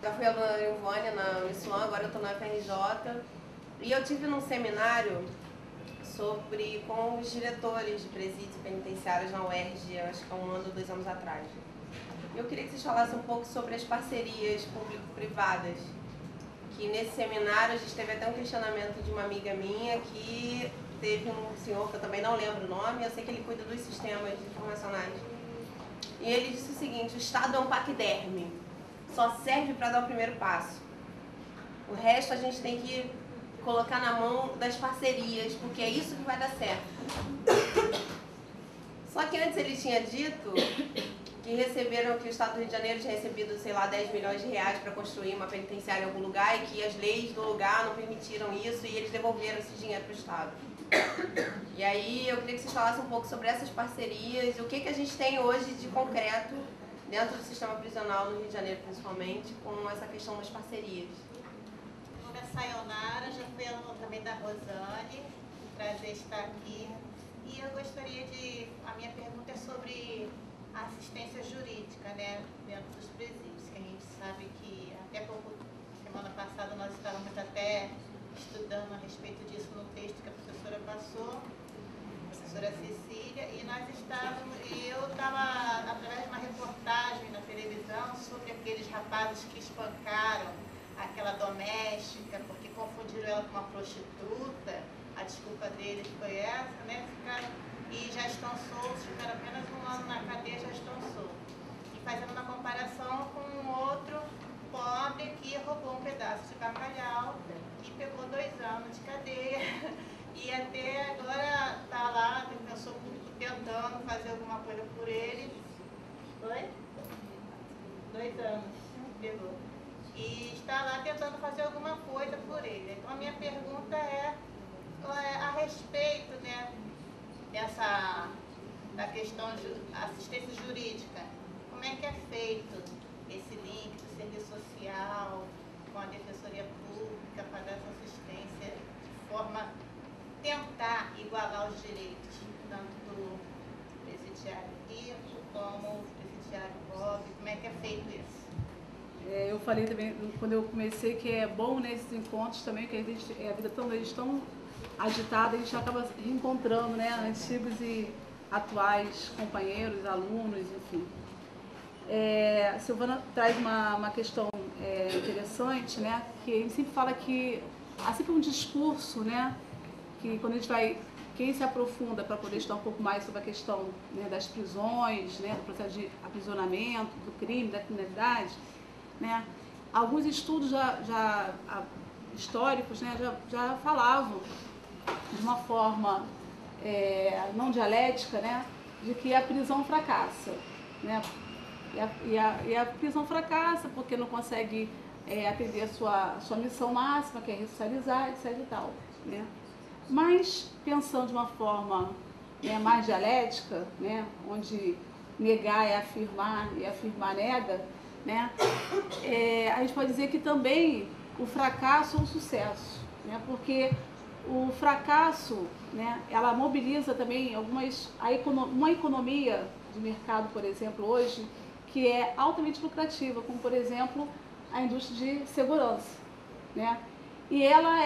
Já fui aluna da Ilvânia na Uniswan, agora eu estou na FRJ. E eu tive num seminário com os diretores de presídios penitenciários na UERJ, acho que há 1 ano ou 2 anos atrás. Eu queria que vocês falassem um pouco sobre as parcerias público-privadas. Que nesse seminário a gente teve até um questionamento de uma amiga minha que teve um senhor, que eu também não lembro o nome, eu sei que ele cuida dos sistemas informacionais. E ele disse o seguinte: o Estado é um paquiderme, só serve para dar o primeiro passo. O resto a gente tem que colocar na mão das parcerias, porque é isso que vai dar certo. Só que antes ele tinha dito que o Estado do Rio de Janeiro tinha recebido, sei lá, 10 milhões de reais para construir uma penitenciária em algum lugar e que as leis do lugar não permitiram isso e eles devolveram esse dinheiro para o Estado. E aí eu queria que vocês falassem um pouco sobre essas parcerias e o que a gente tem hoje de concreto dentro do sistema prisional no Rio de Janeiro, principalmente, com essa questão das parcerias. Meu nome é Sayonara, já fui aluna também da Rosane, prazer estar aqui. E eu gostaria a minha pergunta é sobre a assistência jurídica, né, dentro dos presídios, que a gente sabe que até semana passada nós estávamos até estudando a respeito disso no texto que a professora passou, a professora Cecília, e eu estava através de uma reportagem na televisão sobre aqueles rapazes que espancaram aquela doméstica, porque confundiram ela com uma prostituta. A desculpa deles foi essa, né? E já estão soltos, ficaram apenas 1 ano na cadeia, já estão soltos. E fazendo uma comparação com um outro pobre que roubou um pedaço de bacalhau e pegou 2 anos de cadeia. E até agora está lá, tem pessoa público tentando fazer alguma coisa por ele. Foi? 2 anos, pegou. E está lá tentando fazer alguma coisa por ele. Então a minha pergunta é a respeito, né, da questão de assistência jurídica. Como é que é feito esse link do serviço social com a defensoria pública para dar essa assistência de forma a tentar igualar os direitos, tanto do presidiário rico como do presidiário pobre? Como é que é feito isso? Eu falei também, quando eu comecei, que é bom nesses encontros também, que a vida tão agitada, a gente acaba reencontrando, né, antigos e atuais companheiros, alunos, enfim. Silvana traz uma questão interessante, né, que a gente sempre fala que há sempre um discurso, né, que quando a gente quem se aprofunda para poder estudar um pouco mais sobre a questão, né, das prisões, né, do processo de aprisionamento, do crime, da criminalidade, né, alguns estudos históricos, né, já falavam de uma forma não dialética, né, de que a prisão fracassa, né, e a prisão fracassa porque não consegue atender a sua missão máxima, que é ressocializar, etc. e tal, né. Mas pensando de uma forma mais dialética, né, onde negar é afirmar e afirmar nega, né, a gente pode dizer que também o fracasso é um sucesso, né, porque o fracasso, né, ela mobiliza também uma economia de mercado, por exemplo, hoje, que é altamente lucrativa, como, por exemplo, a indústria de segurança, né, e ela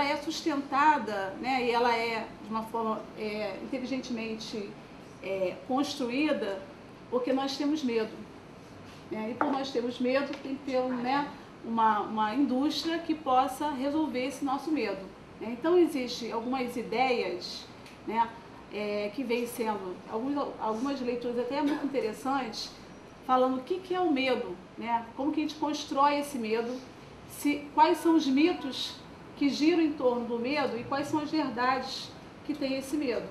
é sustentada, né, e ela é, de uma forma inteligentemente construída, porque nós temos medo. E por nós termos medo, tem que ter, né, uma indústria que possa resolver esse nosso medo. Então, existem algumas ideias, né, que vêm sendo, algumas leituras até muito interessantes, falando o que é o medo, né, como que a gente constrói esse medo, quais são os mitos que giram em torno do medo e quais são as verdades que tem esse medo,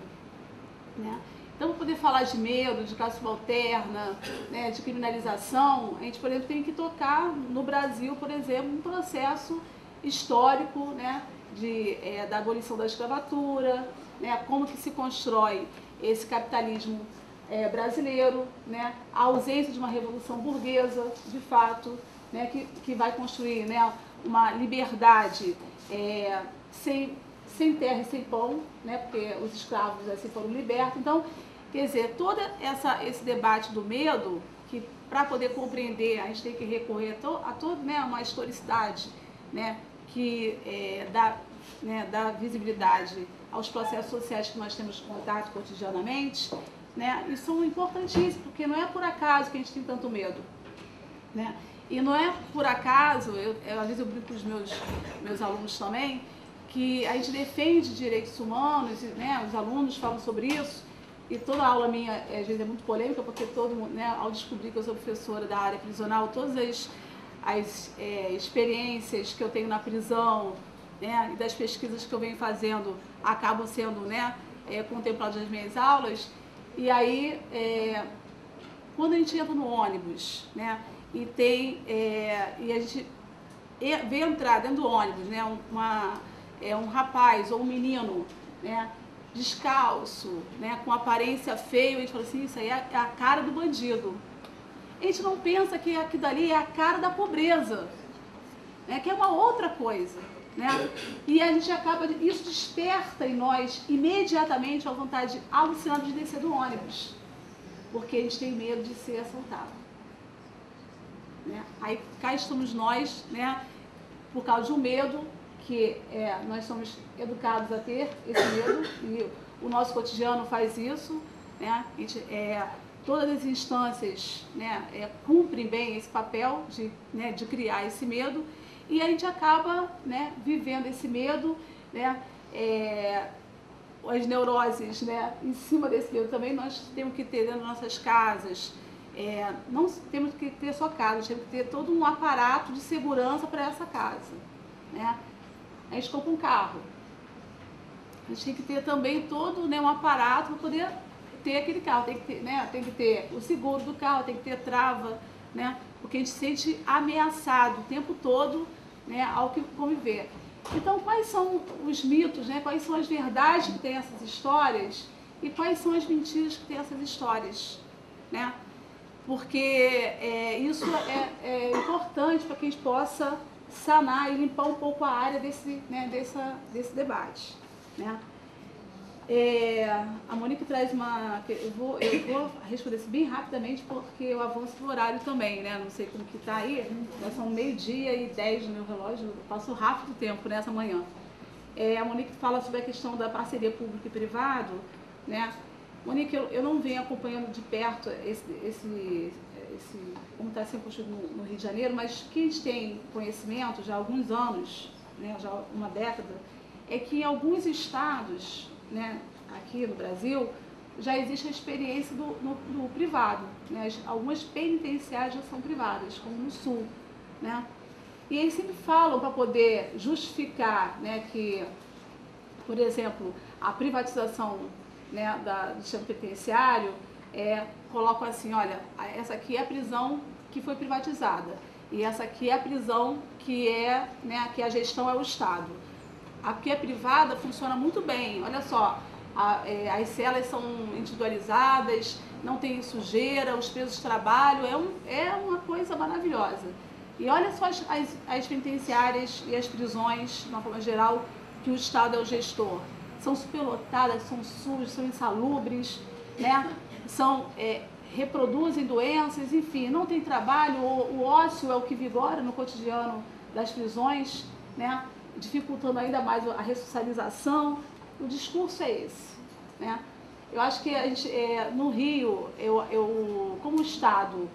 né? Então, para poder falar de medo, de classe subalterna, né, de criminalização, a gente, por exemplo, tem que tocar no Brasil, por exemplo, um processo histórico, né, da abolição da escravatura, né, como que se constrói esse capitalismo brasileiro, né, a ausência de uma revolução burguesa, de fato, né, que vai construir, né, uma liberdade sem terra e sem pão, né, porque os escravos assim foram libertos. Então, quer dizer, todo esse debate do medo, que para poder compreender, a gente tem que recorrer a toda, né, uma historicidade, né, que dá visibilidade aos processos sociais que nós temos contato cotidianamente, né, e são importantíssimos, porque não é por acaso que a gente tem tanto medo, né? E não é por acaso, às vezes eu brinco com os meus alunos também, que a gente defende direitos humanos, né, os alunos falam sobre isso, e toda a aula minha, às vezes, é muito polêmica, porque todo mundo, né, ao descobrir que eu sou professora da área prisional, todas as experiências que eu tenho na prisão, né, e das pesquisas que eu venho fazendo, acabam sendo, né, contempladas nas minhas aulas. E aí, quando a gente entra no ônibus, né, e a gente vê entrar dentro do ônibus, né, um rapaz ou um menino, né, descalço, né, com aparência feia, a gente fala assim, isso aí é a cara do bandido. A gente não pensa que aquilo dali é a cara da pobreza, né, que é uma outra coisa, né? E a gente isso desperta em nós imediatamente a vontade alucinada de descer do ônibus, porque a gente tem medo de ser assaltado, né? Aí cá estamos nós, né, por causa de um medo que nós somos educados a ter esse medo, e o nosso cotidiano faz isso, né? A gente, todas as instâncias, né, cumprem bem esse papel de criar esse medo, e a gente acaba, né, vivendo esse medo, né, as neuroses, né, em cima desse medo também nós temos que ter dentro das nossas casas. Não temos que ter só casa, temos que ter todo um aparato de segurança para essa casa, né? A gente compra um carro, a gente tem que ter também todo, né, um aparato para poder ter aquele carro, tem que ter, né, tem que ter o seguro do carro, tem que ter trava, né, porque a gente se sente ameaçado o tempo todo, né, ao que conviver. Então, quais são os mitos, né, quais são as verdades que tem essas histórias e quais são as mentiras que tem essas histórias, né? Porque isso é importante para que a gente possa sanar e limpar um pouco a área desse debate, né? A Monique traz eu vou responder isso bem rapidamente, porque eu avanço do horário também, né? Não sei como que está aí, já são 12:10 no meu relógio, passou rápido o tempo nessa manhã. A Monique fala sobre a questão da parceria público e privado, né? Monique, eu não venho acompanhando de perto como está sendo construído no Rio de Janeiro, mas o que a gente tem conhecimento já há alguns anos, né, já há uma década, é que em alguns estados, né, aqui no Brasil, já existe a experiência do privado, né? Algumas penitenciárias já são privadas, como no Sul, né? E eles sempre falam para poder justificar, né, que, por exemplo, a privatização, né, do sistema penitenciário, colocam assim, olha, essa aqui é a prisão que foi privatizada e essa aqui é a prisão né, que a gestão é o Estado. A que é privada funciona muito bem, olha só, as celas são individualizadas, não tem sujeira, os presos trabalham, é uma coisa maravilhosa. E olha só as penitenciárias e as prisões, de uma forma geral, que o Estado é o gestor. São superlotadas, são sujas, são insalubres, né? Reproduzem doenças, enfim, não tem trabalho, o ócio é o que vigora no cotidiano das prisões, né? Dificultando ainda mais a ressocialização. O discurso é esse, né? Eu acho que a gente, no Rio, como o Estado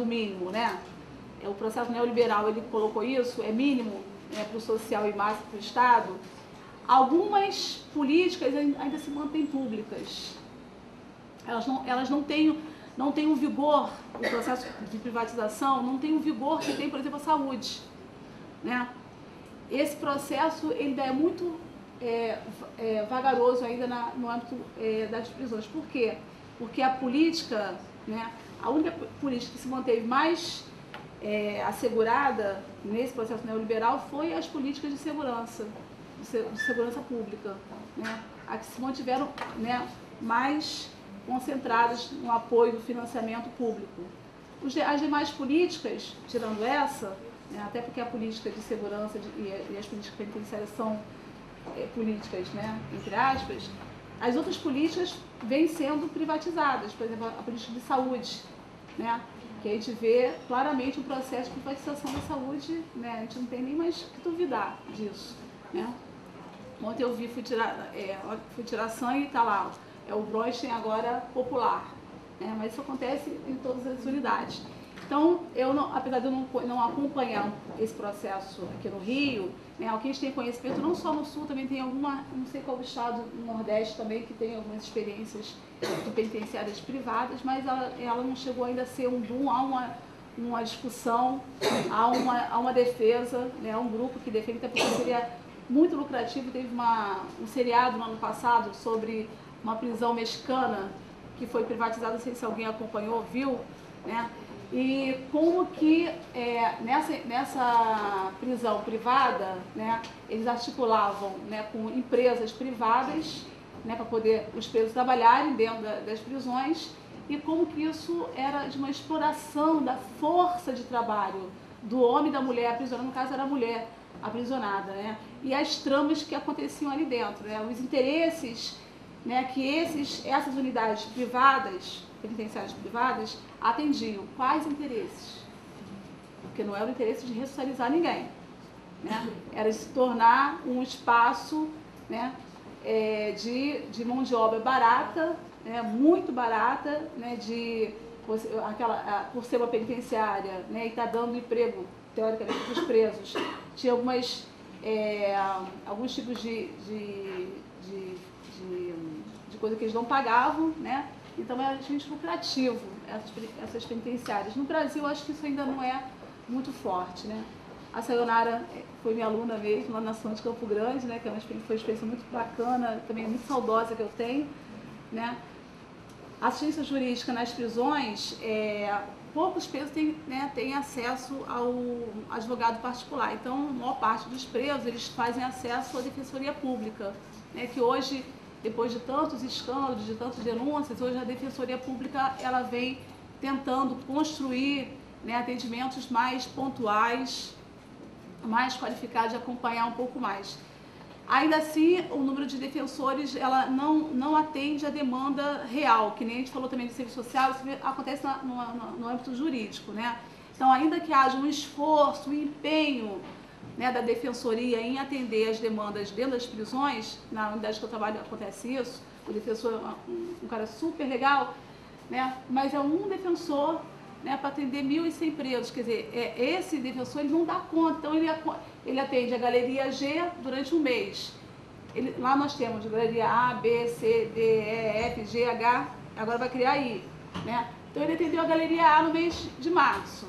mínimo, né? O processo neoliberal, ele colocou isso, é mínimo, né, para o social e máximo para o Estado. Algumas políticas ainda se mantêm públicas. Elas não têm o vigor, o processo de privatização não tem o vigor que tem, por exemplo, a saúde, né? Esse processo ainda é muito vagaroso ainda no âmbito das prisões. Por quê? Porque a política, né, a única política que se manteve mais assegurada nesse processo neoliberal foi as políticas de segurança pública, né? A que se mantiveram, né, mais concentradas no apoio do financiamento público. As demais políticas, tirando essa, né, até porque a política de segurança e as políticas penitenciárias são políticas, né, entre aspas, as outras políticas vêm sendo privatizadas, por exemplo, a política de saúde, né? que a gente vê claramente um processo de privatização da saúde, né? A gente não tem nem mais que duvidar disso, né? Ontem eu fui tirar sangue e está lá, o Bronstein agora popular, né? Mas isso acontece em todas as unidades. Então, apesar de eu não acompanhar esse processo aqui no Rio, né, o que a gente tem conhecimento, não só no Sul, também tem alguma, não sei qual estado no Nordeste também, que tem algumas experiências de penitenciárias privadas, mas ela não chegou ainda a ser um boom, há uma discussão, há uma defesa, né, um grupo que defende, até porque seria muito lucrativo. Teve um seriado no ano passado sobre uma prisão mexicana que foi privatizada, não sei se alguém acompanhou, viu, né? E como que nessa prisão privada, né, eles articulavam, né, com empresas privadas, né, para poder os presos trabalharem dentro das prisões, e como que isso era de uma exploração da força de trabalho do homem e da mulher aprisionada, no caso era a mulher aprisionada, né, e as tramas que aconteciam ali dentro, né, os interesses, né, que essas unidades privadas, penitenciárias privadas, atendiam. Quais interesses? Porque não era o interesse de ressocializar ninguém, né? Era de se tornar um espaço, né, de mão de obra barata, né, muito barata, né, por ser uma penitenciária, né, e estar dando emprego, teoricamente, para os presos. Tinha alguns tipos de coisa que eles não pagavam, né? Então era gente lucrativo, essas penitenciárias. No Brasil, acho que isso ainda não é muito forte, né? A Sayonara foi minha aluna mesmo, lá na Nação de Campo Grande, né? Que foi uma experiência muito bacana, também muito saudosa que eu tenho, né? A assistência jurídica nas prisões, poucos presos têm acesso ao advogado particular. Então, a maior parte dos presos, eles fazem acesso à defensoria pública, né? Que hoje, depois de tantos escândalos, de tantas denúncias, hoje a Defensoria Pública ela vem tentando construir, né, atendimentos mais pontuais, mais qualificados, de acompanhar um pouco mais. Ainda assim, o número de defensores ela não atende a demanda real, que nem a gente falou também do serviço social, isso acontece no âmbito jurídico, né? Então, ainda que haja um esforço, um empenho, né, da defensoria em atender as demandas dentro das prisões, na unidade que eu trabalho acontece isso, o defensor é um cara super legal, né, mas é um defensor, né, para atender 1.100 presos, quer dizer, esse defensor ele não dá conta, então ele atende a galeria G durante um mês. Lá nós temos galeria A, B, C, D, E, F, G, H, agora vai criar I, né? Então ele atendeu a galeria A no mês de março,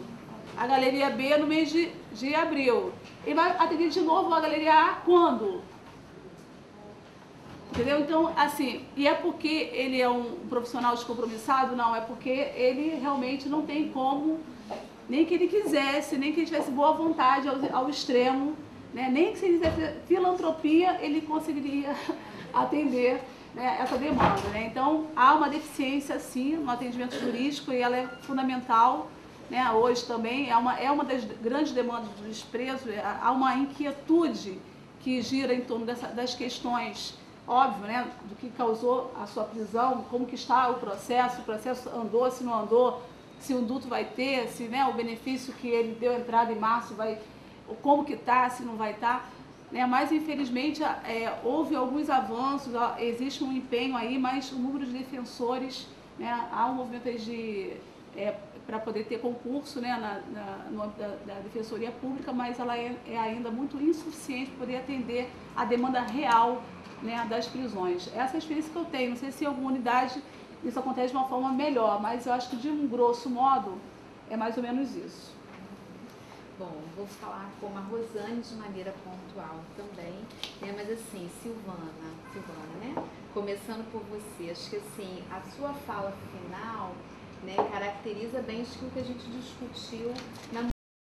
a galeria B no mês de abril. Ele vai atender de novo a galeria A quando? Entendeu? Então, assim, e é porque ele é um profissional descompromissado? Não, é porque ele realmente não tem como, nem que ele quisesse, nem que ele tivesse boa vontade ao extremo, né? Nem que se ele fizesse filantropia, ele conseguiria atender, né, essa demanda, né? Então, há uma deficiência, sim, no atendimento jurídico, e ela é fundamental, né? Hoje também é uma das grandes demandas dos presos. Há uma inquietude que gira em torno das questões, óbvio, né, do que causou a sua prisão, como que está o processo andou, se não andou, se o indulto vai ter, se, né, o benefício que ele deu entrada em março como que está, se não vai estar, né? Mas infelizmente houve alguns avanços, existe um empenho aí, mas o número de defensores, né, há um movimento aí para poder ter concurso, né, no âmbito da Defensoria Pública, mas ela é ainda muito insuficiente para poder atender a demanda real, né, das prisões. Essa é a experiência que eu tenho. Não sei se em alguma unidade isso acontece de uma forma melhor, mas eu acho que de um grosso modo é mais ou menos isso. Bom, vou falar como a Rosane de maneira pontual também, né? Mas assim, Silvana, né? Começando por você, acho que assim, a sua fala final, né, caracteriza bem aquilo que a gente discutiu na